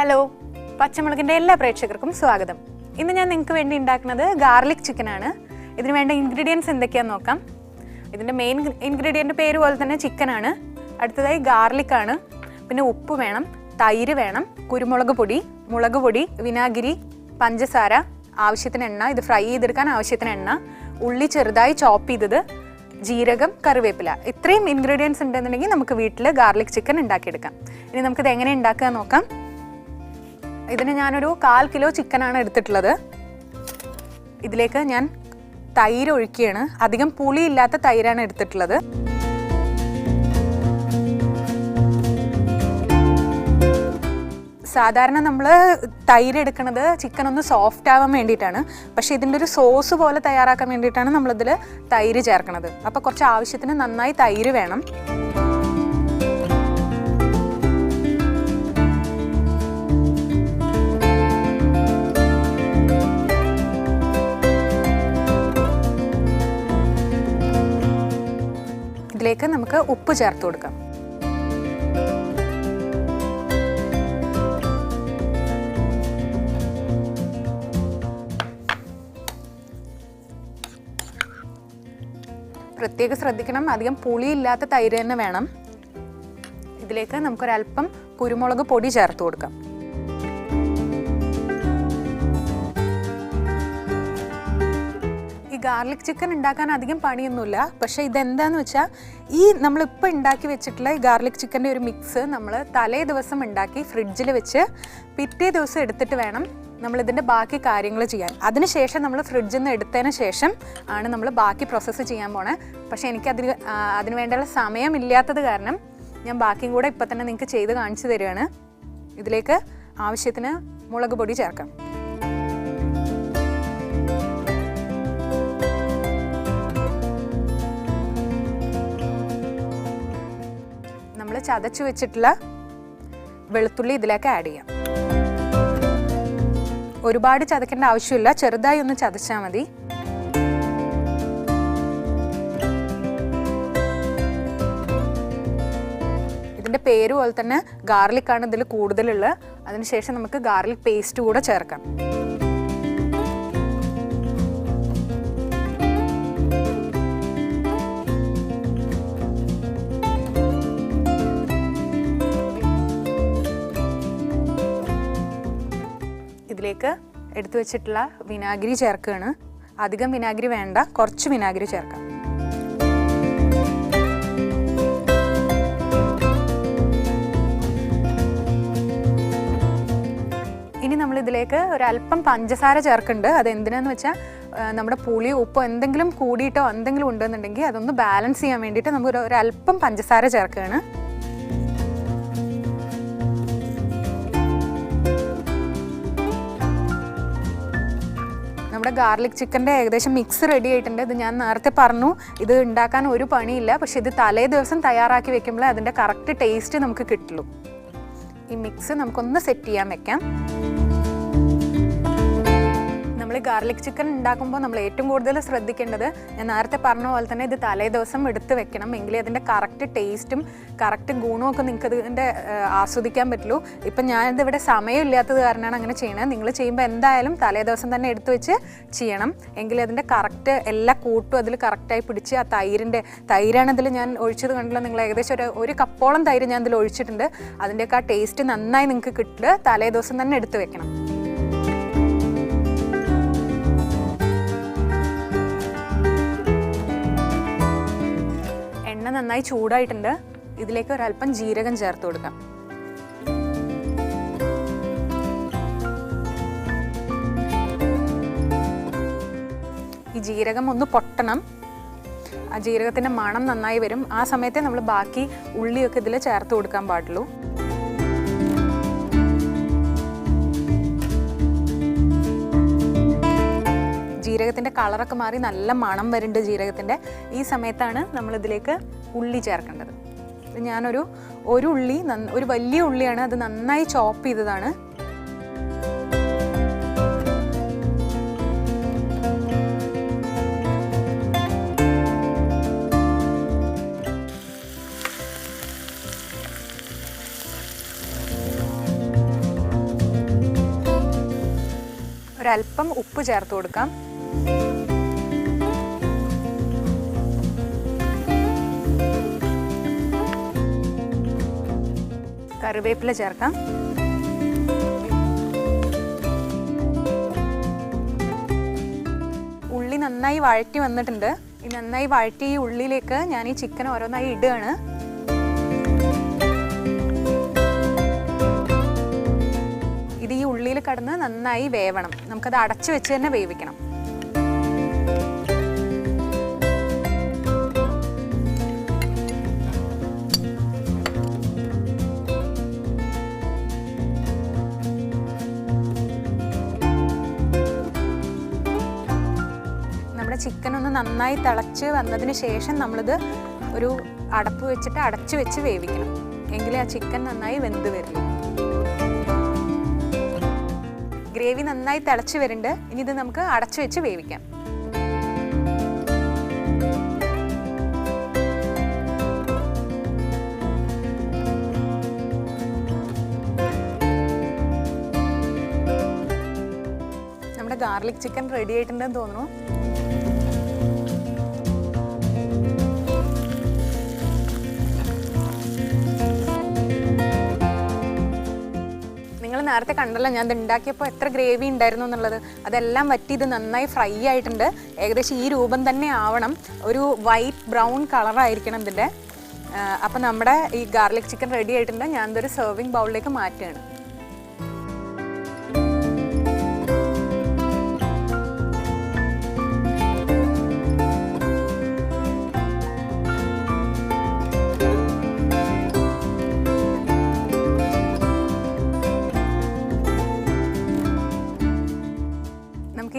Hello, പച്ചമുളകിൻ്റെ എല്ലാ പ്രേക്ഷകർക്കും സ്വാഗതം. ഇന്ന് ഞാൻ നിങ്ങൾക്ക് വേണ്ടി ഉണ്ടാക്കുന്നത് ഗാർലിക് ചിക്കനാണ്. ഇതിന് വേണ്ട ഇൻഗ്രീഡിയൻസ് എന്തൊക്കെയാണെന്ന് നോക്കാം. ഇതിൻ്റെ മെയിൻ ഇൻഗ്രീഡിയൻ്റ് പേര് പോലെ തന്നെ ചിക്കനാണ്. അടുത്തതായി ഗാർലിക്കാണ്, പിന്നെ ഉപ്പ് വേണം, തൈര് വേണം, കുരുമുളക് പൊടി, മുളക് പൊടി, വിനാഗിരി, പഞ്ചസാര, ആവശ്യത്തിന് എണ്ണ, ഇത് ഫ്രൈ ചെയ്തെടുക്കാൻ ആവശ്യത്തിന് എണ്ണ, ഉള്ളി ചെറുതായി ചോപ്പ് ചെയ്തത്, ജീരകം, കറിവേപ്പില. ഇത്രയും ഇൻഗ്രീഡിയൻസ് ഉണ്ടെന്നുണ്ടെങ്കിൽ നമുക്ക് വീട്ടിൽ ഗാർലിക് ചിക്കൻ ഉണ്ടാക്കിയെടുക്കാം. ഇനി നമുക്കിത് എങ്ങനെ ഉണ്ടാക്കുക നോക്കാം. ഇതിന് ഞാനൊരു 1/4 കിലോ ചിക്കനാണ് എടുത്തിട്ടുള്ളത്. ഇതിലേക്ക് ഞാൻ തൈര് ഒഴിക്കുകയാണ്. അധികം പുളിയില്ലാത്ത തൈരാണ് എടുത്തിട്ടുള്ളത്. സാധാരണ നമ്മൾ തൈര് എടുക്കുന്നത് ചിക്കൻ ഒന്ന് സോഫ്റ്റ് ആവാൻ വേണ്ടിയിട്ടാണ്. പക്ഷേ ഇതിൻ്റെ ഒരു സോസ് പോലെ തയ്യാറാക്കാൻ വേണ്ടിയിട്ടാണ് നമ്മളിതിൽ തൈര് ചേർക്കുന്നത്. അപ്പോൾ കുറച്ച് ആവശ്യത്തിന് നന്നായി തൈര് വേണം. ഇതിലേക്ക് നമുക്ക് ഉപ്പ് ചേർത്ത് കൊടുക്കാം. പ്രത്യേകം ശ്രദ്ധിക്കണം, അധികം പുളിയില്ലാത്ത തൈര് തന്നെ വേണം. ഇതിലേക്ക് നമുക്കൊരല്പം കുരുമുളക് പൊടി ചേർത്ത് കൊടുക്കാം. ഈ ഗാർലിക് ചിക്കൻ ഉണ്ടാക്കാൻ അധികം പണിയൊന്നുമില്ല. പക്ഷേ ഇതെന്താന്ന് വെച്ചാൽ നമ്മളിപ്പോൾ ഉണ്ടാക്കി വെച്ചിട്ടുള്ള ഈ ഗാർലിക് ചിക്കൻ്റെ ഒരു മിക്സ് നമ്മൾ തലേ ദിവസം ഉണ്ടാക്കി ഫ്രിഡ്ജിൽ വെച്ച് പിറ്റേ ദിവസം എടുത്തിട്ട് വേണം നമ്മളിതിൻ്റെ ബാക്കി കാര്യങ്ങൾ ചെയ്യാൻ. അതിനുശേഷം നമ്മൾ ഫ്രിഡ്ജിൽ നിന്ന് എടുത്തതിന് ശേഷം ആണ് നമ്മൾ ബാക്കി പ്രോസസ്സ് ചെയ്യാൻ പോണേ. പക്ഷേ അതിന് വേണ്ടിയുള്ള സമയമില്ലാത്തത് കാരണം ഞാൻ ബാക്കിയും കൂടെ ഇപ്പം തന്നെ നിങ്ങൾക്ക് ചെയ്ത് കാണിച്ചു തരികയാണ്. ഇതിലേക്ക് ആവശ്യത്തിന് മുളക് പൊടി ചേർക്കാം. നമ്മൾ ചതച്ച് വെച്ചിട്ടുള്ള വെളുത്തുള്ളി ഇതിലേക്ക് ആഡ് ചെയ്യാം. ഒരുപാട് ചതക്കേണ്ട ആവശ്യമില്ല, ചെറുതായി ഒന്ന് ചതച്ചാൽ മതി. ഇതിൻ്റെ പേര് പോലെ തന്നെ ഗാർലിക്കാണ് ഇതിൽ കൂടുതലുള്ളത്. അതിനുശേഷം നമുക്ക് ഗാർലിക് പേസ്റ്റ് കൂടെ ചേർക്കാം. ഇതിലേക്ക് എടുത്തു വെച്ചിട്ടുള്ള വിനാഗിരി ചേർക്കുകയാണ്. അധികം വിനാഗിരി വേണ്ട, കുറച്ച് വിനാഗിരി ചേർക്കാം. ഇനി നമ്മളിതിലേക്ക് ഒരല്പം പഞ്ചസാര ചേർക്കുന്നുണ്ട്. അതെന്തിനാന്ന് വെച്ചാൽ നമ്മുടെ പുളിയോ ഉപ്പോ എന്തെങ്കിലും കൂടിയിട്ടോ എന്തെങ്കിലും ഉണ്ടെന്നുണ്ടെങ്കിൽ അതൊന്ന് ബാലൻസ് ചെയ്യാൻ വേണ്ടിയിട്ട് നമുക്ക് ഒരല്പം പഞ്ചസാര ചേർക്കുകയാണ്. നമ്മുടെ ഗാർലിക് ചിക്കൻ്റെ ഏകദേശം മിക്സ് റെഡി ആയിട്ടുണ്ട്. ഇത് ഞാൻ നേരത്തെ പറഞ്ഞു, ഇത് ഉണ്ടാക്കാൻ ഒരു പണിയില്ല. പക്ഷെ ഇത് തലേ ദിവസം തയ്യാറാക്കി വെക്കുമ്പോഴേ അതിൻ്റെ കറക്റ്റ് ടേസ്റ്റ് നമുക്ക് കിട്ടുള്ളൂ. ഈ മിക്സ് നമുക്കൊന്ന് സെറ്റ് ചെയ്യാൻ വെക്കാം. നമ്മൾ ഗാർലിക് ചിക്കൻ ഉണ്ടാക്കുമ്പോൾ നമ്മൾ ഏറ്റവും കൂടുതൽ ശ്രദ്ധിക്കേണ്ടത്, ഞാൻ നേരത്തെ പറഞ്ഞ പോലെ തന്നെ ഇത് തലേ ദിവസം എടുത്ത് വെക്കണം. എങ്കിലേ അതിൻ്റെ കറക്റ്റ് ടേസ്റ്റും കറക്റ്റ് ഗുണവും ഒക്കെ നിങ്ങൾക്ക് ഇതിൻ്റെ ആസ്വദിക്കാൻ പറ്റുള്ളൂ. ഇപ്പം ഞാനിതിവിടെ സമയമില്ലാത്തത് കാരണമാണ് അങ്ങനെ ചെയ്യണത്. നിങ്ങൾ ചെയ്യുമ്പോൾ എന്തായാലും തലേ ദിവസം തന്നെ എടുത്ത് വെച്ച് ചെയ്യണം. എങ്കിലേ അതിൻ്റെ കറക്റ്റ് എല്ലാ കൂട്ടും അതിൽ കറക്റ്റായി പിടിച്ച് ആ തൈരാണ് ഇതിൽ ഞാൻ ഒഴിച്ചത് കണ്ടല്ലോ. നിങ്ങൾ ഏകദേശം ഒരു കപ്പോളം തൈര് ഞാൻ ഇതിൽ ഒഴിച്ചിട്ടുണ്ട്. അതിൻ്റെയൊക്കെ ആ ടേസ്റ്റ് നന്നായി നിങ്ങൾക്ക് കിട്ടില്ല. തലേ ദിവസം തന്നെ എടുത്ത് വെക്കണം. എണ്ണ നന്നായി ചൂടായിട്ടുണ്ട്. ഇതിലേക്ക് ഒരല്പം ജീരകം ചേർത്ത് കൊടുക്കാം. ഈ ജീരകം ഒന്ന് പൊട്ടണം. ആ ജീരകത്തിൻ്റെ മണം നന്നായി വരും. ആ സമയത്തെ നമ്മൾ ബാക്കി ഉള്ളിയൊക്കെ ഇതിൽ ചേർത്ത് കൊടുക്കാൻ പാടുള്ളൂ. ജീരകത്തിൻ്റെ കളറൊക്കെ മാറി നല്ല മണം വരുന്നുണ്ട് ജീരകത്തിൻ്റെ. ഈ സമയത്താണ് നമ്മളിതിലേക്ക് ഉള്ളി ചേർക്കേണ്ടത്. ഞാനൊരു ഉള്ളി, ഒരു വലിയ ഉള്ളിയാണ്, അത് നന്നായി ചോപ്പ് ചെയ്തതാണ്. ഒരല്പം ഉപ്പ് ചേർത്ത് കൊടുക്കാം. കറിവേപ്പില ചേർക്കാം. ഉള്ളി നന്നായി വഴറ്റി വന്നിട്ടുണ്ട്. ഈ നന്നായി വഴറ്റി ഈ ഉള്ളിലേക്ക് ഞാൻ ഈ ചിക്കൻ ഓരോന്നായി ഇടുകയാണ്. ഇത് ഈ ഉള്ളിയിൽ കിടന്ന് നന്നായി വേവണം. നമുക്കത് അടച്ചു വെച്ച് തന്നെ വേവിക്കണം. ചിക്കൻ ഒന്ന് നന്നായി തിളച്ച് വന്നതിന് ശേഷം നമ്മളിത് ഒരു അടപ്പ് വെച്ചിട്ട് അടച്ചു വെച്ച് വേവിക്കണം. എങ്കിലേ ആ ചിക്കൻ നന്നായി വെന്ത് വരില്ല. ഗ്രേവി നന്നായി തിളച്ച് വരുന്നുണ്ട്. ഇനി ഇത് നമുക്ക് അടച്ചു വെച്ച് വേവിക്കാം. നമ്മുടെ ഗാർലിക് ചിക്കൻ റെഡി ആയിട്ടുണ്ടെന്ന് തോന്നുന്നു. നേരത്തെ കണ്ടല്ലോ ഞാൻ ഇത് ഉണ്ടാക്കിയപ്പോൾ എത്ര ഗ്രേവി ഉണ്ടായിരുന്നു എന്നുള്ളത്. അതെല്ലാം വറ്റി ഇത് നന്നായി ഫ്രൈ ആയിട്ടുണ്ട്. ഏകദേശം ഈ രൂപം തന്നെ ആവണം. ഒരു വൈറ്റ് ബ്രൗൺ കളറായിരിക്കണം ഇതിൻ്റെ. അപ്പം നമ്മുടെ ഈ ഗാർലിക് ചിക്കൻ റെഡി ആയിട്ടുണ്ട്. ഞാനിതൊരു സെർവിങ് ബൗളിലേക്ക് മാറ്റുകയാണ്.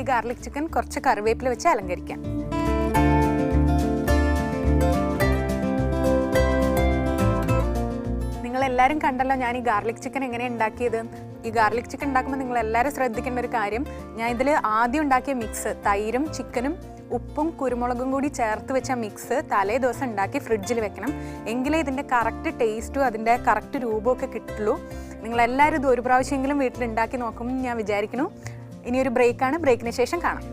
ഈ ഗാർലിക് ചിക്കൻ കുറച്ച് കറിവേപ്പില വെച്ച് അലങ്കരിക്കാം. നിങ്ങളെല്ലാവരും കണ്ടല്ലോ ഞാൻ ഈ ഗാർലിക് ചിക്കൻ എങ്ങനെ ഉണ്ടാക്കിയത്. ഈ ഗാർലിക് ചിക്കൻ ഉണ്ടാക്കുമ്പോൾ നിങ്ങളെല്ലാവരും ശ്രദ്ധിക്കേണ്ട ഒരു കാര്യം, ഞാൻ ഇതിൽ ആദ്യം ഉണ്ടാക്കിയ മിക്സ് തൈരും ചിക്കനും ഉപ്പും കുരുമുളകും കൂടി ചേർത്ത് വെച്ച മിക്സ് തലേ ദിവസം ഉണ്ടാക്കി ഫ്രിഡ്ജിൽ വെക്കണം. എങ്കിലേ ഇതിൻ്റെ കറക്റ്റ് ടേസ്റ്റും അതിൻ്റെ കറക്റ്റ് രൂപമൊക്കെ കിട്ടുള്ളൂ. നിങ്ങളെല്ലാവരും ഇത് ഒരു പ്രാവശ്യമെങ്കിലും വീട്ടിലുണ്ടാക്കി നോക്കുമെന്ന് ഞാൻ വിചാരിക്കുന്നു. ഇനിയൊരു ബ്രേക്കാണ്. ബ്രേക്കിന് ശേഷം കാണാം.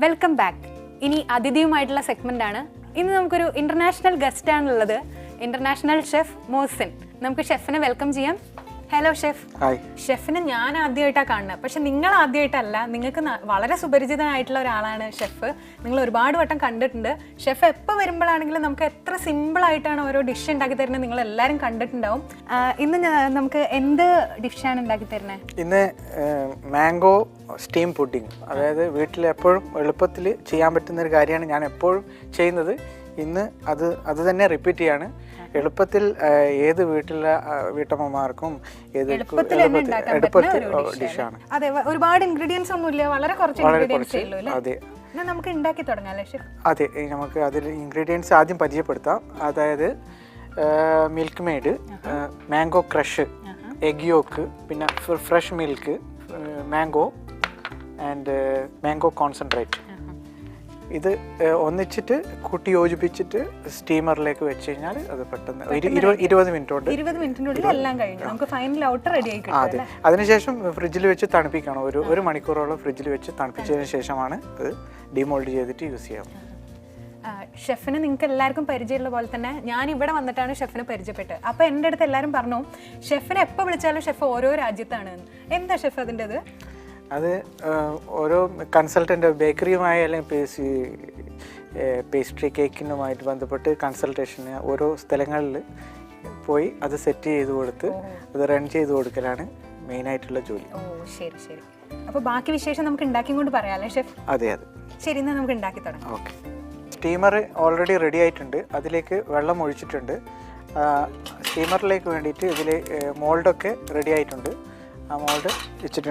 Welcome back. ഇനി അതിഥിയുമായിട്ടുള്ള സെഗ്മെന്റ് ആണ്. ഇന്ന് നമുക്കൊരു ഇന്റർനാഷണൽ ഗസ്റ്റ് ആണുള്ളത്. International chef Mohsin. നമുക്ക് ഷെഫിനെ വെൽക്കം ചെയ്യാം. Hello chef. ഷെഫിനെ ഞാൻ ആദ്യമായിട്ടാണ് കാണുന്നത്. പക്ഷെ നിങ്ങൾ ആദ്യമായിട്ടല്ല, നിങ്ങൾക്ക് വളരെ സുപരിചിതനായിട്ടുള്ള ഒരാളാണ് ഷെഫ്. നിങ്ങൾ ഒരുപാട് വട്ടം കണ്ടിട്ടുണ്ട്. ഷെഫ് എപ്പോൾ വരുമ്പോഴാണെങ്കിലും നമുക്ക് എത്ര സിമ്പിളായിട്ടാണ് ഓരോ ഡിഷ് ഉണ്ടാക്കി തരുന്നത് നിങ്ങൾ എല്ലാവരും കണ്ടിട്ടുണ്ടാവും. ഇന്ന് നമുക്ക് എന്ത് ഡിഷാണ് ഉണ്ടാക്കി തരുന്നത്? ഇന്ന് മാംഗോ സ്റ്റീം പുഡിംഗ്. അതായത് വീട്ടിൽ എപ്പോഴും എളുപ്പത്തിൽ ചെയ്യാൻ പറ്റുന്ന ഒരു കാര്യമാണ് ഞാൻ എപ്പോഴും ചെയ്യുന്നത്. ഇന്ന് അത് തന്നെ റിപ്പീറ്റ് ചെയ്യാണ്. എളുപ്പത്തിൽ ഏത് വീട്ടിലെ വീട്ടമ്മമാർക്കും എളുപ്പത്തിൽ ഡിഷാണ്. അതെ, ഒരുപാട് ഇൻഗ്രീഡിയൻസ് ഒന്നുമില്ല, വളരെ കുറച്ച് ഇൻഗ്രീഡിയൻസ് ഉള്ളൂ അല്ലേ? അതെ, നമുക്ക് ഉണ്ടാക്കി തുടങ്ങാം. അതെ, നമുക്ക് അതിൽ ഇൻഗ്രീഡിയൻസ് ആദ്യം പരിചയപ്പെടുത്താം. അതായത് Milkmaid, mango crush, egg yolk, പിന്നെ fresh milk, mango and mango concentrate. ഇത് ഒന്നിച്ചിട്ട് കൂട്ടി യോജിപ്പിച്ചിട്ട് സ്റ്റീമറിലേക്ക് വെച്ച് കഴിഞ്ഞാൽ അത് പെട്ടെന്ന് 20 മിനിറ്റിനുള്ളിൽ എല്ലാം കഴിഞ്ഞു. നമുക്ക് ഫൈനൽ ഔട്ട് റെഡി ആയി കിട്ടും. അതെ, അതിനുശേഷം ഫ്രിഡ്ജിൽ വെച്ച് തണുപ്പിക്കണം. ഒരു മണിക്കൂറോളം ഫ്രിഡ്ജിൽ വെച്ച് തണുപ്പിച്ചതിന് ശേഷമാണ് അത് ഡിമോൾഡ് ചെയ്തിട്ട് യൂസ് ചെയ്യാം. ഷെഫിന് നിങ്ങൾക്ക് എല്ലാവർക്കും പരിചയമുള്ള പോലെ തന്നെ ഞാൻ ഇവിടെ വന്നിട്ടാണ് ഷെഫിനെ പരിചയപ്പെട്ടത്. അപ്പോൾ എൻ്റെ അടുത്ത് എല്ലാവരും പറഞ്ഞു ഷെഫിനെ എപ്പോൾ വിളിച്ചാലും ഷെഫ് ഓരോ രാജ്യത്താണ്. എന്താ ഷെഫ് അതിൻ്റെത്? അത് ഓരോ കൺസൾട്ടൻ്റ് ബേക്കറിയുമായി അല്ലെങ്കിൽ പേസ്ട്രി കേക്കിനുമായിട്ട് ബന്ധപ്പെട്ട് കൺസൾട്ടേഷന് ഓരോ സ്ഥലങ്ങളിൽ പോയി അത് സെറ്റ് ചെയ്ത് കൊടുത്ത് അത് റൺ ചെയ്ത് കൊടുക്കലാണ് മെയിനായിട്ടുള്ള ജോലി. ഓ ശരി ശരി. അപ്പോൾ ബാക്കി വിശേഷം നമുക്ക് ഉണ്ടാക്കി കൊണ്ട് പറയാമല്ലേ ഷെഫ്? അതെ അതെ. ശരി, എന്നാൽ നമുക്ക് ഉണ്ടാക്കി തുടങ്ങാം. ഓക്കെ. സ്റ്റീമർ ഓൾറെഡി റെഡി ആയിട്ടുണ്ട്. അതിലേക്ക് വെള്ളം ഒഴിച്ചിട്ടുണ്ട്. സ്റ്റീമറിലേക്ക് വേണ്ടിയിട്ട് ഇതിൽ മോൾഡൊക്കെ റെഡി ആയിട്ടുണ്ട്. ആ മോൾഡ് വെച്ചിട്ട്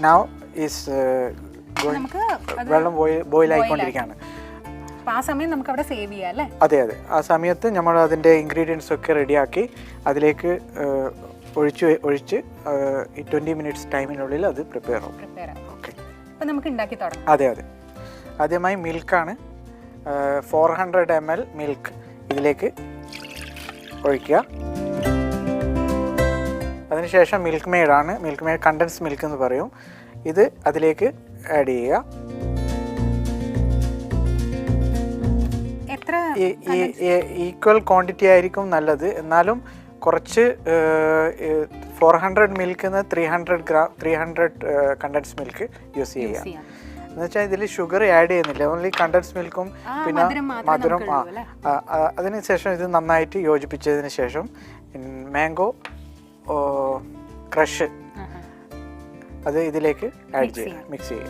നൗ ഈസ് വെള്ളം ബോയിൽ ആയിക്കൊണ്ടിരിക്കുകയാണ്. ആ സമയം നമുക്ക് അവിടെ സേവ് ചെയ്യാം അല്ലേ? അതെ അതെ. ആ സമയത്ത് നമ്മൾ അതിൻ്റെ ഇൻഗ്രീഡിയൻസ് ഒക്കെ റെഡിയാക്കി അതിലേക്ക് ഒഴിച്ച് ഈ 20 മിനിറ്റ്സ് ടൈമിനുള്ളിൽ അത് പ്രിപ്പയർ ആവും. ഓക്കെ, അപ്പോൾ നമുക്ക് ഉണ്ടാക്കി തുടങ്ങാം. അതെ അതെ. ആദ്യമായി മിൽക്കാണ്. 400 ml മിൽക്ക് ഇതിലേക്ക് ഒഴിക്കുക. അതിനുശേഷം മിൽക്ക് മെയ്ഡാണ്, മിൽക്ക് മെയ്ഡ് കണ്ടൻസ് മിൽക്ക് എന്ന് പറയും, ഇത് അതിലേക്ക് ആഡ് ചെയ്യുക. ഈക്വൽ ക്വാണ്ടിറ്റി ആയിരിക്കും നല്ലത്, എന്നാലും കുറച്ച് 400 മിൽക്കിൽ നിന്ന് 300 കണ്ടൻസ് മിൽക്ക് യൂസ് ചെയ്യുക. എന്ന് വെച്ചാൽ ഇതിൽ ഷുഗർ ആഡ് ചെയ്യുന്നില്ല, ഓൺലി കണ്ടൻസ് മിൽക്കും പിന്നെ മധുരം. അതിനുശേഷം ഇത് നന്നായിട്ട് യോജിപ്പിച്ചതിന് ശേഷം മാംഗോ ക്രഷ് അത് ഇതിലേക്ക് ആഡ് ചെയ്യുക, മിക്സ് ചെയ്യുക.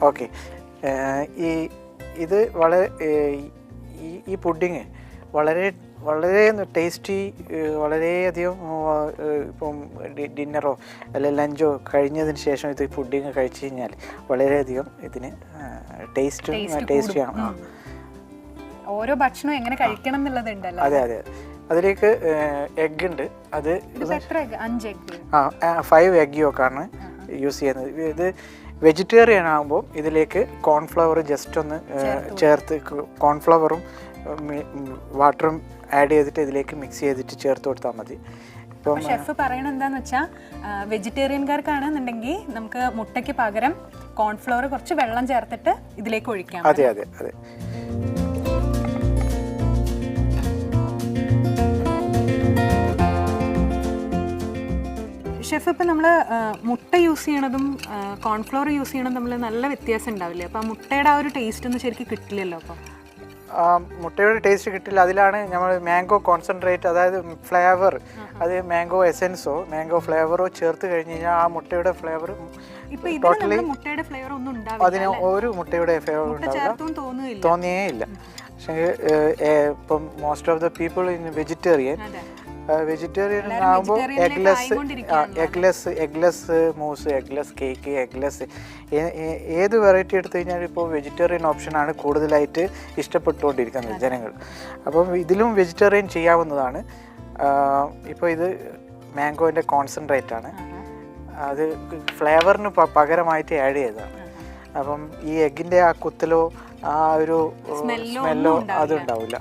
ഓക്കെ, ഇത് ഈ പുഡിങ് വളരെ ടേസ്റ്റി, വളരെയധികം ഇപ്പം ഡിന്നറോ അല്ലെങ്കിൽ ലഞ്ചോ കഴിഞ്ഞതിന് ശേഷം ഇത് പുഡിങ് കഴിച്ചു കഴിഞ്ഞാൽ വളരെയധികം ഇതിന് ടേസ്റ്റിയാണ്. ഓരോ ഭക്ഷണം എങ്ങനെ കഴിക്കണം എന്നുള്ളതുണ്ടല്ലോ. അതെ അതെ. അതിലേക്ക് എഗ് ഉണ്ട്, അത് 5 എഗ് യോക്കാണ് യൂസ് ചെയ്യുന്നത്. ഇത് വെജിറ്റേറിയൻ ആകുമ്പോൾ ഇതിലേക്ക് കോൺഫ്ലവർ ജസ്റ്റ് ഒന്ന് ചേർത്ത്, കോൺഫ്ലവറും വാട്ടറും ആഡ് ചെയ്തിട്ട് ഇതിലേക്ക് മിക്സ് ചെയ്തിട്ട് ചേർത്ത് കൊടുത്താൽ മതി. ഇപ്പം ഷെഫ് പറയണത് എന്താണെന്ന് വെച്ചാൽ വെജിറ്റേറിയൻകാർക്കാണെന്നുണ്ടെങ്കിൽ നമുക്ക് മുട്ടയ്ക്ക് പകരം കോൺഫ്ലവർ കുറച്ച് വെള്ളം ചേർത്തിട്ട് ഇതിലേക്ക് ഒഴിക്കാം. അതെ അതെ അതെ. ഷെഫ്, ഇപ്പം നമ്മൾ മുട്ട യൂസ് ചെയ്യണതും കോൺഫ്ലവർ യൂസ് ചെയ്യണതും തമ്മിൽ നല്ല വ്യത്യാസം ഉണ്ടാവില്ലേ? അപ്പം മുട്ടയുടെ ആ ഒരു ടേസ്റ്റ് ഒന്നും ശരിക്കും കിട്ടില്ലല്ലോ. അപ്പം മുട്ടയുടെ ടേസ്റ്റ് കിട്ടില്ല. അതിലാണ് നമ്മൾ മാംഗോ കോൺസെൻട്രേറ്റ്, അതായത് ഫ്ലേവർ, അത് മാംഗോ എസെൻസോ മാംഗോ ഫ്ലേവറോ ചേർത്ത് കഴിഞ്ഞ് കഴിഞ്ഞാൽ ആ മുട്ടയുടെ ഫ്ലേവർ ടോട്ടലി, അതിന് ഒരു മുട്ടയുടെ ഫ്ലേവർ ഉണ്ടാവില്ല, തോന്നിയേ ഇല്ല. പക്ഷേ ഇപ്പം most of the people in vegetarian ആകുമ്പോൾ എഗ്ലെസ് മൂസ്, എഗ്ലെസ് കേക്ക്, എഗ്ലെസ് ഏത് വെറൈറ്റി എടുത്തു കഴിഞ്ഞാൽ ഇപ്പോൾ വെജിറ്റേറിയൻ ഓപ്ഷനാണ് കൂടുതലായിട്ട് ഇഷ്ടപ്പെട്ടുകൊണ്ടിരിക്കുന്നത് ജനങ്ങൾ. അപ്പം ഇതിലും വെജിറ്റേറിയൻ ചെയ്യാവുന്നതാണ്. ഇപ്പോൾ ഇത് മാംഗോൻ്റെ കോൺസെൻട്രേറ്റ് ആണ്, അത് ഫ്ലേവറിന് പകരമായിട്ട് ആഡ് ചെയ്തതാണ്. അപ്പം ഈ എഗ്ഗിൻ്റെ ആ കുത്തലോ ആ ഒരു സ്മെല്ലോ അതുണ്ടാവില്ല.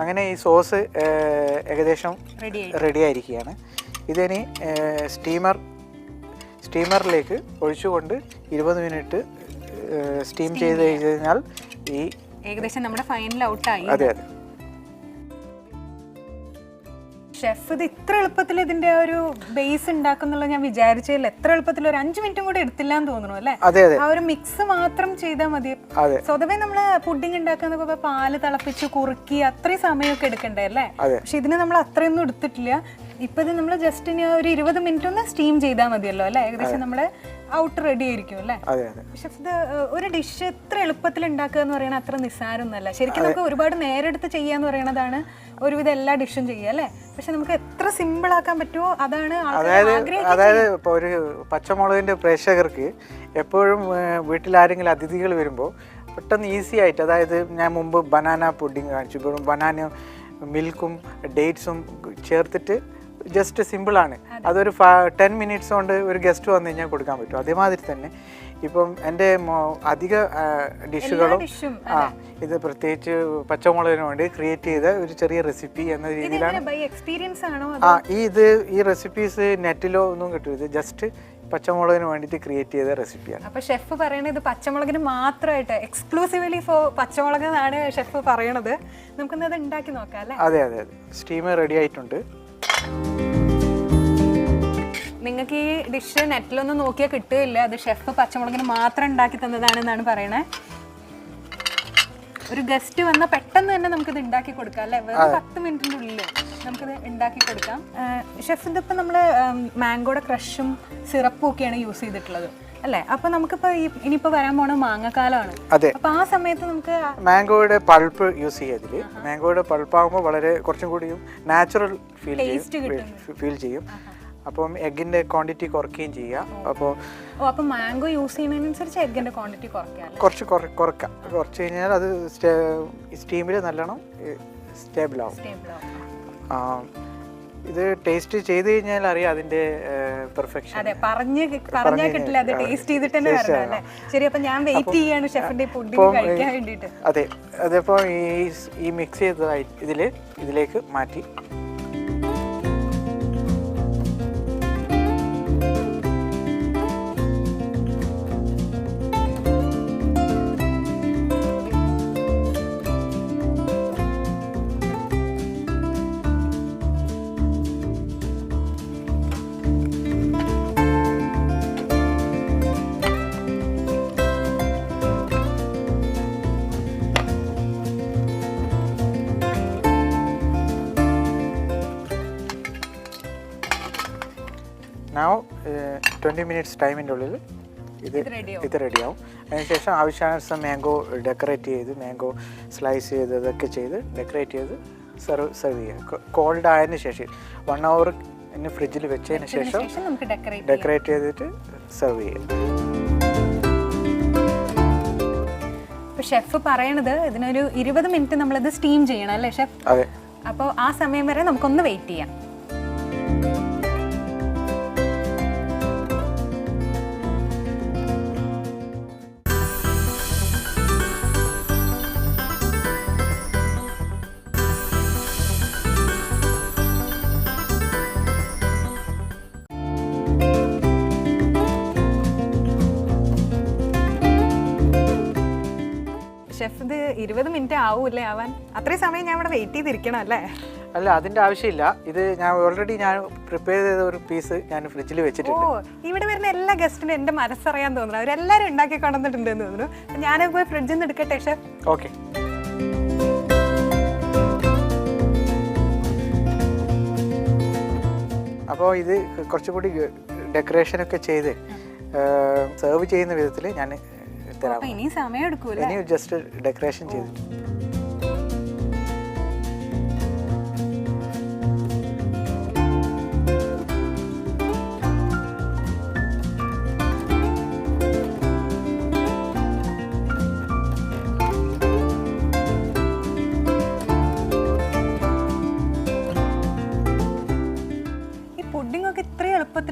അങ്ങനെ ഈ സോസ് ഏകദേശം റെഡി ആയിരിക്കുകയാണ്. ഇതിനി സ്റ്റീമറിലേക്ക് ഒഴിച്ചുകൊണ്ട് 20 മിനിറ്റ് സ്റ്റീം ചെയ്ത് കഴിഞ്ഞാൽ ഈ ഏകദേശം നമ്മുടെ ഫൈനൽ ഔട്ടായി. അതെ അതെ. ഷെഫ് ഇത് ഇത്ര എളുപ്പത്തിൽ ഇതിന്റെ ഒരു ബേസ് ഉണ്ടാക്കുന്നുള്ളത് ഞാൻ വിചാരിച്ചില്ല. എത്ര എളുപ്പത്തിൽ ഒരു 5 മിനിറ്റും കൂടെ എടുത്തില്ല എന്ന് തോന്നുന്നു അല്ലേ? ആ ഒരു മിക്സ് മാത്രം ചെയ്താൽ മതി. സ്വതവേ നമ്മള് പുഡിംഗ് ഉണ്ടാക്കുന്ന പാല് തിളപ്പിച്ച് കുറുക്കി അത്രയും സമയമൊക്കെ എടുക്കണ്ടേ അല്ലേ? പക്ഷെ ഇതിന് നമ്മൾ അത്രയൊന്നും എടുത്തിട്ടില്ല. ഇപ്പൊ ഇത് നമ്മൾ ജസ്റ്റ് ഇനി ഒരു 20 മിനിറ്റ് ഒന്ന് സ്റ്റീം ചെയ്താൽ മതിയല്ലോ അല്ലേ? ഏകദേശം നമ്മള് ഔട്ട് റെഡി ആയിരിക്കും അല്ലേ? പക്ഷെ ഇത് ഒരു ഡിഷ് ഇത്ര എളുപ്പത്തിൽ ഉണ്ടാക്കുക എന്ന് പറയുന്നത് അത്ര നിസ്സാരമൊന്നുമല്ല. ശരിക്കും നമുക്ക് ഒരുപാട് നേരെടുത്ത് ചെയ്യാന്ന് പറയുന്നതാണ് ഒരുവിധം എല്ലാ ഡിഷും ചെയ്യുക അല്ലേ? പക്ഷെ നമുക്ക് എത്ര സിമ്പിൾ ആക്കാൻ പറ്റുമോ അതാണ്. അതായത് ഇപ്പോൾ ഒരു പച്ചമുളകിൻ്റെ പ്രേക്ഷകർക്ക് എപ്പോഴും വീട്ടിൽ ആരെങ്കിലും അതിഥികൾ വരുമ്പോൾ പെട്ടെന്ന് ഈസി ആയിട്ട്, അതായത് ഞാൻ മുമ്പ് ബനാന പുഡിങ് കാണിച്ചു, ഇപ്പോഴും ബനാനയും മിൽക്കും ഡേറ്റ്സും ചേർത്തിട്ട് ജസ്റ്റ് സിമ്പിളാണ്. അതൊരു 10 മിനിറ്റ്സ് കൊണ്ട് ഒരു ഗസ്റ്റ് വന്നു കഴിഞ്ഞാൽ കൊടുക്കാൻ പറ്റും. അതേമാതിരി തന്നെ ഇപ്പം എൻ്റെ അധിക ഡിഷുകളും ഇത് പ്രത്യേകിച്ച് പച്ചമുളകിന് വേണ്ടി ക്രിയേറ്റ് ചെയ്ത ഒരു ചെറിയ റെസിപ്പി എന്ന രീതിയിലാണ്. ഈ റെസിപ്പീസ് നെറ്റിലോ ഒന്നും കിട്ടും, ഇത് ജസ്റ്റ് പച്ചമുളകിന് വേണ്ടിയിട്ട് ക്രിയേറ്റ് ചെയ്ത റെസിപ്പിയാണ്. അപ്പൊ ഷെഫ് പറയണത് ഇത് പച്ചമുളകിന് മാത്രമായിട്ട് എക്സ്ക്ലൂസീവ്ലി ഫോർ പച്ചമുളക് എന്നാണ് ഷെഫ് പറയണത്. നമുക്കൊന്നത് ഉണ്ടാക്കി നോക്കാം അല്ലേ? അതെ അതെ അതെ. സ്റ്റീം റെഡി ആയിട്ടുണ്ട്. നിങ്ങൾക്ക് ഈ ഡിഷ് നെറ്റിലൊന്നും നോക്കിയാൽ കിട്ടുകയില്ല. അത് ഷെഫ് പച്ചമുളകിന് മാത്രം ഉണ്ടാക്കി തന്നതാണെന്നാണ് പറയണേ. ഒരു ഗസ്റ്റ് വന്നാൽ പെട്ടെന്ന് തന്നെ നമുക്കിത് ഉണ്ടാക്കി കൊടുക്കാം അല്ലേ? വെറും 10 മിനിറ്റിൻ്റെ ഉള്ളിൽ നമുക്കിത് ഉണ്ടാക്കി കൊടുക്കാം. ഷെഫ് ഇതിപ്പോൾ നമ്മൾ മാംഗോയുടെ ക്രഷും സിറപ്പും ഒക്കെയാണ് യൂസ് ചെയ്തിട്ടുള്ളത് അല്ലേ? അപ്പോൾ നമുക്കിപ്പോൾ ഇനിയിപ്പോൾ വരാൻ പോണ മാങ്ങക്കാലമാണ്. അപ്പോൾ ആ സമയത്ത് നമുക്ക് മാംഗോയുടെ പൾപ്പ് യൂസ് ചെയ്യതിൽ മാംഗോയുടെ പൾപ്പാകുമ്പോൾ വളരെ കുറച്ചും കൂടിയും നാച്ചുറൽ ഫീൽ ചെയ്യും. അപ്പം എഗ്ഗിൻ്റെ ക്വാണ്ടിറ്റി കുറയ്ക്കുകയും ചെയ്യുക. അപ്പോൾ മാംഗോ യൂസ് ചെയ്യുന്നതിനനുസരിച്ച് എഗ്ഗിൻ്റെ ക്വാണ്ടിറ്റി കുറയ്ക്കാം, കുറച്ച് കുറയ്ക്കാം. കുറച്ച് കഴിഞ്ഞാൽ അത് സ്റ്റീമിൽ നല്ലോണം സ്റ്റേബിൾ ആവും. ഇത് ടേസ്റ്റ് ചെയ്ത് കഴിഞ്ഞാൽ അറിയാം അതിന്റെ പെർഫെക്ഷൻ. അതെ, പറഞ്ഞാൽ കിട്ടില്ല, അത് ടേസ്റ്റ് ചെയ്തിട്ട് തന്നെ വരണം അല്ലേ? ശരി, അപ്പൊ ഞാൻ വെയിറ്റ് ചെയ്യാണ് ഷെഫിന്റെ പുഡിംഗ് കഴിക്കാൻ വേണ്ടിയിട്ട്. അതെ, അതിപ്പോൾ ഈ മിക്സ് ചെയ്തതായി ഇതിലേക്ക് മാറ്റി now 20 minutes ടൈമിൻ്റെ ഉള്ളിൽ ഇത് റെഡിയാവും. അതിനുശേഷം ആവശ്യാനുസരണം മാംഗോ ഡെക്കറേറ്റ് ചെയ്ത് മാംഗോ സ്ലൈസ് ചെയ്ത് ഇതൊക്കെ ചെയ്ത് ഡെക്കറേറ്റ് ചെയ്ത് സെർവ് ചെയ്യുക. കോൾഡ് ആയതിനു ശേഷം 1 hour ഫ്രിഡ്ജിൽ വെച്ചതിന് ശേഷം ഡെക്കറേറ്റ് ചെയ്തിട്ട് സെർവ് ചെയ്യുക. ഇപ്പോൾ ഷെഫ് പറയണത് ഇതിനൊരു 20 മിനിറ്റ് നമ്മളിത് സ്റ്റീം ചെയ്യണം അല്ലേ ഷെഫ്? അതെ. അപ്പോൾ ആ സമയം വരെ നമുക്കൊന്ന് വെയിറ്റ് ചെയ്യാം. ഷെഫ് ഇത് 20 മിനിറ്റ് ആവൂല്ലേ ആവാൻ? അത്രയും സമയം ഞാൻ ഇവിടെ വെയിറ്റ് ചെയ്തിരിക്കണം അല്ലേ? അല്ല, അതിന്റെ ആവശ്യമില്ല. ഇത് ഞാൻ പ്രിപ്പയർ ചെയ്ത ഒരു പീസ് ഞാൻ ഫ്രിഡ്ജിൽ വെച്ചിട്ടുണ്ട്. ഓ, ഇവിടെ വരുന്ന എല്ലാ ഗസ്റ്റിനും എന്റെ മനസ്സറിയാൻ തോന്നുന്നു. അവരെല്ലാവരും ഉണ്ടാക്കി കൊണ്ടുവന്നിട്ടുണ്ടെന്ന് തോന്നുന്നു. ഞാനത് പോയി ഫ്രിഡ്ജിൽ നിന്ന് എടുക്കട്ടെ ഷെഫ്? ഓക്കെ. അപ്പോൾ ഇത് കുറച്ചുകൂടി ഡെക്കറേഷനൊക്കെ ചെയ്ത് സെർവ് ചെയ്യുന്ന വിധത്തിൽ ഞാൻ തരാം. ഇനി സമയം എടുക്കൂല, ഇനി ജസ്റ്റ് ഡെക്കറേഷൻ ചെയ്തിട്ട്.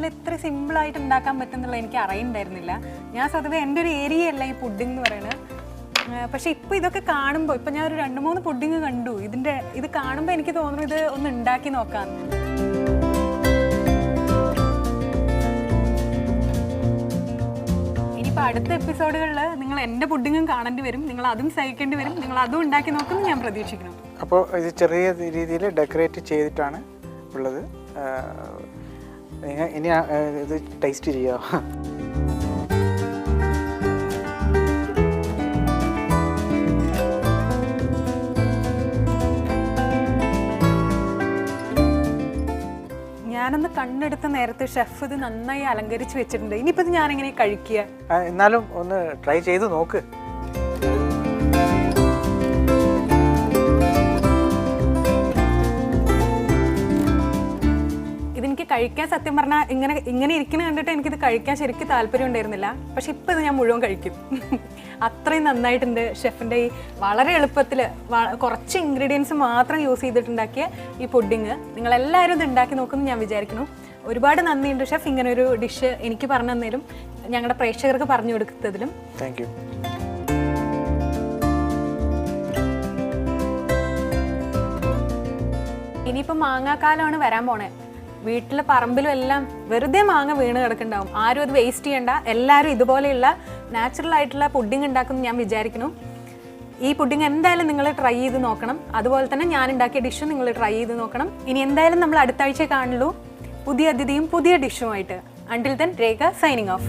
ഇത്ര സിമ്പിളായിട്ട് ഉണ്ടാക്കാൻ പറ്റുന്നുള്ള എനിക്ക് അറിയണ്ടായിരുന്നില്ല. ഞാൻ സ്വതവേ എൻ്റെ ഒരു ഏരിയ അല്ല ഈ പുഡിംഗ് എന്ന് പറയുന്നത്. പക്ഷെ ഇപ്പോൾ ഇതൊക്കെ കാണുമ്പോൾ, ഇപ്പം ഞാൻ ഒരു 2-3 പുഡിംഗ് കണ്ടു. ഇത് കാണുമ്പോൾ എനിക്ക് തോന്നുന്നു ഇത് ഒന്ന് ഉണ്ടാക്കി നോക്കാം. ഇനിയിപ്പോൾ അടുത്ത എപ്പിസോഡുകളിൽ നിങ്ങൾ എൻ്റെ പുഡിങ്ങും കാണേണ്ടി വരും, നിങ്ങൾ അതും സഹിക്കേണ്ടി വരും, നിങ്ങൾ അതും ഉണ്ടാക്കി നോക്കുമെന്ന് ഞാൻ പ്രതീക്ഷിക്കുന്നു. അപ്പോൾ ഇത് ചെറിയ രീതിയിൽ ഡെക്കറേറ്റ് ചെയ്തിട്ടാണ് ഉള്ളത്. ഇനി ഇത് ടേസ്റ്റ് ചെയ്യാം. ഞാനൊന്ന് കണ്ണെടുത്ത നേരത്തെ ഷെഫ് ഇത് നന്നായി അലങ്കരിച്ച് വെച്ചിട്ടുണ്ട്. ഇനിയിപ്പോൾ ഇത് ഞാനെങ്ങനെ കഴിക്കുക? എന്നാലും ഒന്ന് ട്രൈ ചെയ്ത് നോക്ക്. ഇതെനിക്ക് കഴിക്കാൻ സത്യം പറഞ്ഞാൽ ഇങ്ങനെ ഇരിക്കുന്ന കണ്ടിട്ട് എനിക്കിത് കഴിക്കാൻ ശരിക്കും താല്പര്യം ഉണ്ടായിരുന്നില്ല. പക്ഷെ ഇപ്പം ഇത് ഞാൻ മുഴുവൻ കഴിക്കും. അത്രയും നന്നായിട്ടുണ്ട് ഷെഫിൻ്റെ ഈ വളരെ എളുപ്പത്തിൽ കുറച്ച് ഇൻഗ്രീഡിയൻസ് മാത്രം യൂസ് ചെയ്തിട്ടുണ്ടാക്കിയ ഈ പുഡിങ്. നിങ്ങളെല്ലാവരും ഇത് ഉണ്ടാക്കി നോക്കുമെന്ന് ഞാൻ വിചാരിക്കുന്നു. ഒരുപാട് നന്ദിയുണ്ട് ഷെഫ്, ഇങ്ങനെ ഒരു ഡിഷ് എനിക്ക് പറഞ്ഞു തന്നതിലും ഞങ്ങളുടെ പ്രേക്ഷകർക്ക് പറഞ്ഞു കൊടുത്തതിലും. Thank you. ഇനിയിപ്പോൾ മാങ്ങാക്കാലമാണ് വരാൻ പോണേ. വീട്ടിലെ പറമ്പിലും എല്ലാം വെറുതെ മാങ്ങ വീണ് കിടക്കുന്നുണ്ടാവും. ആരും അത് വേസ്റ്റ് ചെയ്യണ്ട. എല്ലാവരും ഇതുപോലെയുള്ള നാച്ചുറൽ ആയിട്ടുള്ള പുഡിംഗ് ഉണ്ടാക്കുമെന്ന് ഞാൻ വിചാരിക്കുന്നു. ഈ പുഡിംഗ് എന്തായാലും നിങ്ങൾ ട്രൈ ചെയ്ത് നോക്കണം. അതുപോലെ തന്നെ ഞാൻ ഉണ്ടാക്കിയ ഡിഷും നിങ്ങൾ ട്രൈ ചെയ്ത് നോക്കണം. ഇനി എന്തായാലും നമ്മൾ അടുത്ത ആഴ്ച കാണുള്ളൂ പുതിയ അതിഥിയും പുതിയ ഡിഷുമായിട്ട്. അണ്ടിൽ ദെൻ രേഖ സൈനിങ് ഓഫ്.